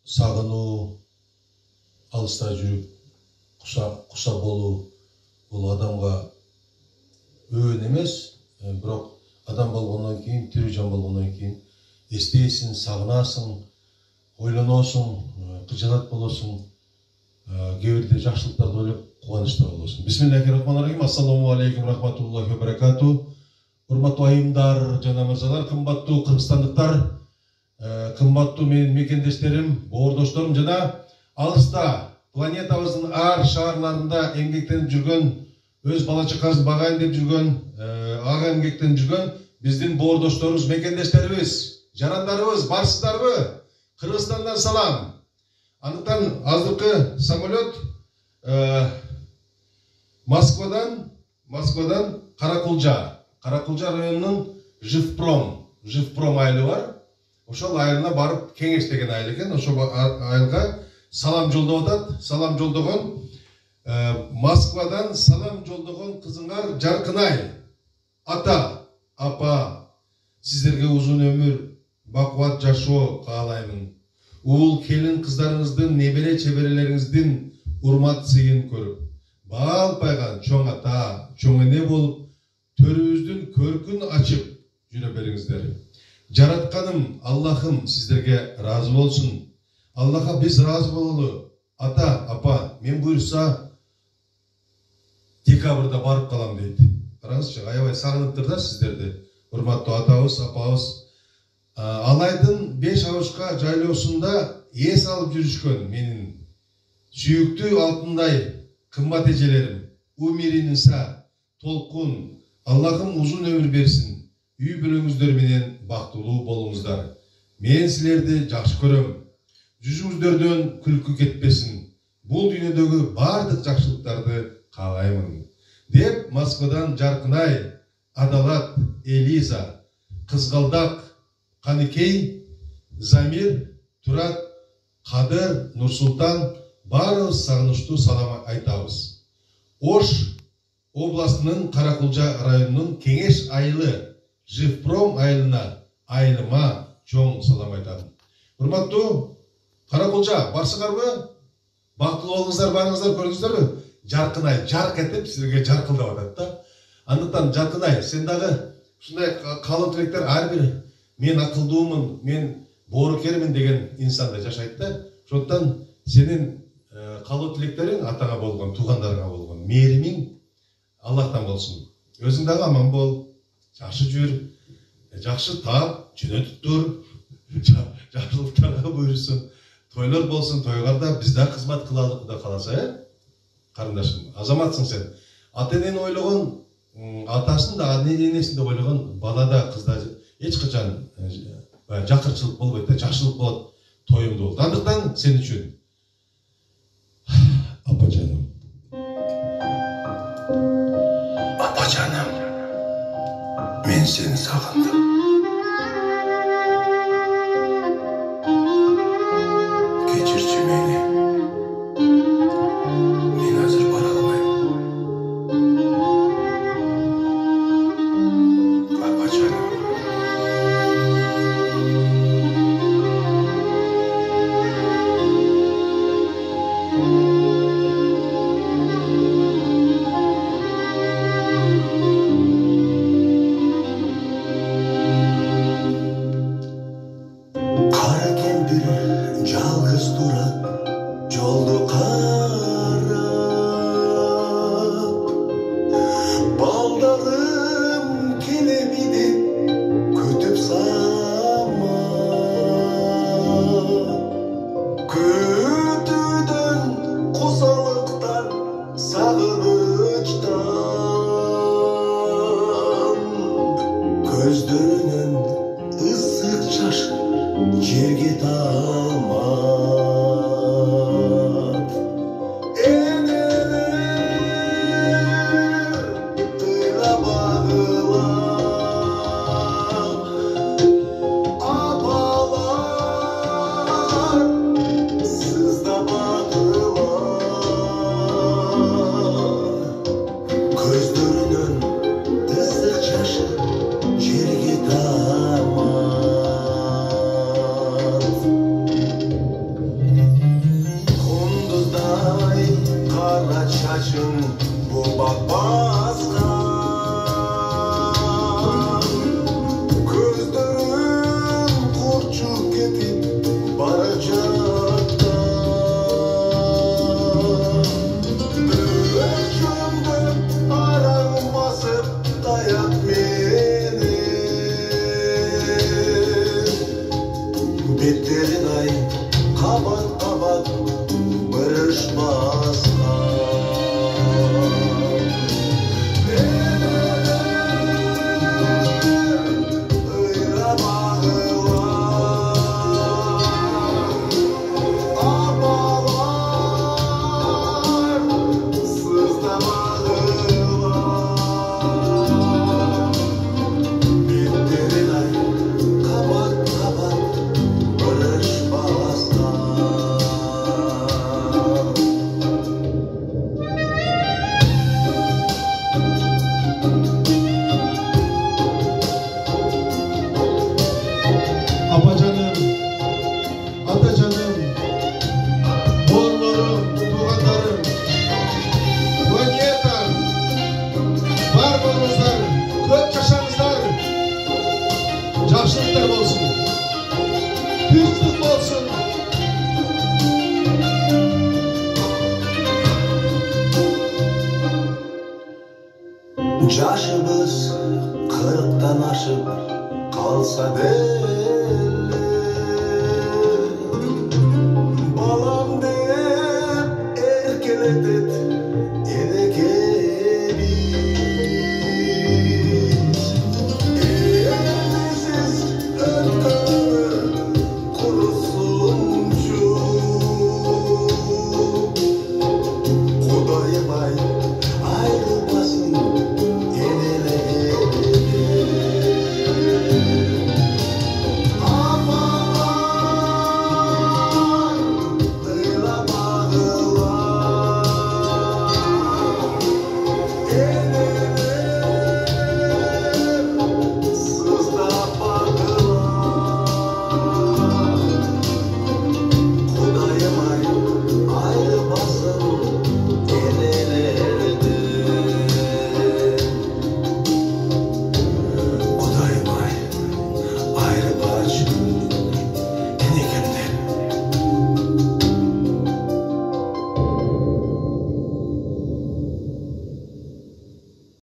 сагынуу, алыста жүрүп куса болуу бул адамга өөн эмес, бирок адам болгондон кийин, тирүү жан болгондон кийин эстейсиң, сагынасың, ойлоносуң, кыжаат болосуң, кээ бирде жакшылыктарды ойлоп кубанычта болосуң. Бисмиллахиррахманиррахим. Ассаламу алейкум рахматуллахи ва баракату. Урматтуу айымдар жана мырзалар, кымбаттуу кыргызстандыктар, кымбаттуу менин мекендештерим, боордошторум жана алыста планетабыздын ар шаарларында эмгектенип жүргөн, өз бала чакасын багайын деп жүргөн, ага эмгектенип жүргөн биздин боордошторубуз, мекендештерибиз, жарандарыбыз, барсыздарбы? Кыргызстандан салам. Андыктан азыркы самолет Москвадан Каракулжа районунун Живпром айылы бар. Ошол айылына барып кеңештеген айыл экен. Ошол айылга салам жолдоп атат. Салам жолдогон Москвадан салам жолдогон кызыңар Жаркынай. Ата, апа, сиздерге узун өмүр, бакубат жашоо каалаймын. Уул келин кыздарыңыздын, небере чеберелериңиздин урмат сыйын көрүп, баал пайган чоң ата, чоң эне болуп, төрүбүздүн көркүн ачып жүрө бериңиздер. Жаратканым Аллахым сиздерге разы болсун. Аллахка биз разы бололу. Ата, апа, мен буйрса декабрда барып калам дейт. Караңызчы, аябай сагыныптыр да сиздерди. Урматтуу атабыз, апабыз. Алайдын 5 авышка жайлоосунда эс алып жүрүшкөн менин сүйүктүү алтындай кымбат эжелерим, Умириниса, Толкун, Аллахым узун өмүр берсин. Үй бүлөңүздөр менен бактылуу болуңуздар. Мен силерди жакшы көрөм. Жүзүңүздөрдөн күлкү кетпесин. Бул дүйнөдөгү бардык жакшылыктарды каалаймын. Деп Москвадан Жаркынай, Адалат, Элиза, Кызгалдак, Каныкей, Замир, Турат, Кадыр, Нурсултан баарыбыз сагынычтуу салам айтабыз. Ош областынын Каракулжа районунун Кеңеш айылы Живпром айылына, айылыма чоң салам айтам. Урматтуу Каракулжа, барсыңарбы? Бактылуу болуңуздар, барыңыздар, көрдүңүздөрбү? Жаркынай жарк этип силерге жаркылдап атат да. Андыктан Жаркынай, сен дагы ушундай калуу тилектер ар бир мен акылдуумун, мен боорукермин деген инсанда жашайт да. Ошондуктан сенин калуу тилектериң атаңа болгон, туугандарыңа болгон мээримиң Аллахтан болсун. Өзүң дагы аман бол, жакшы жүр, жакшы таап, жөнөтүп тур, жакшылыктарга буйрусун, тойлор болсун, тойгарда биз да кызмат кылалы Кудай кааласа, карындашым. Азаматсың сен. Ата энени ойлогон, атасын да, энесин да ойлогон балада, кызда эч качан жакырчылык болбойт да, жакшылык болот, тоюмду болот. Андыктан сен үчүн апа жаным. Апа жаным. Мен сени сагындым. Кечирчи мени. Мен азыр бара албайм. Апа жаным. karşın bu bakmazka. Gözlerin kurçuk ketip baracakta. Ölçümde aram basıp dayak beni. Betlerin ay kabat kabat barışmazka. Abacanım, atacanım,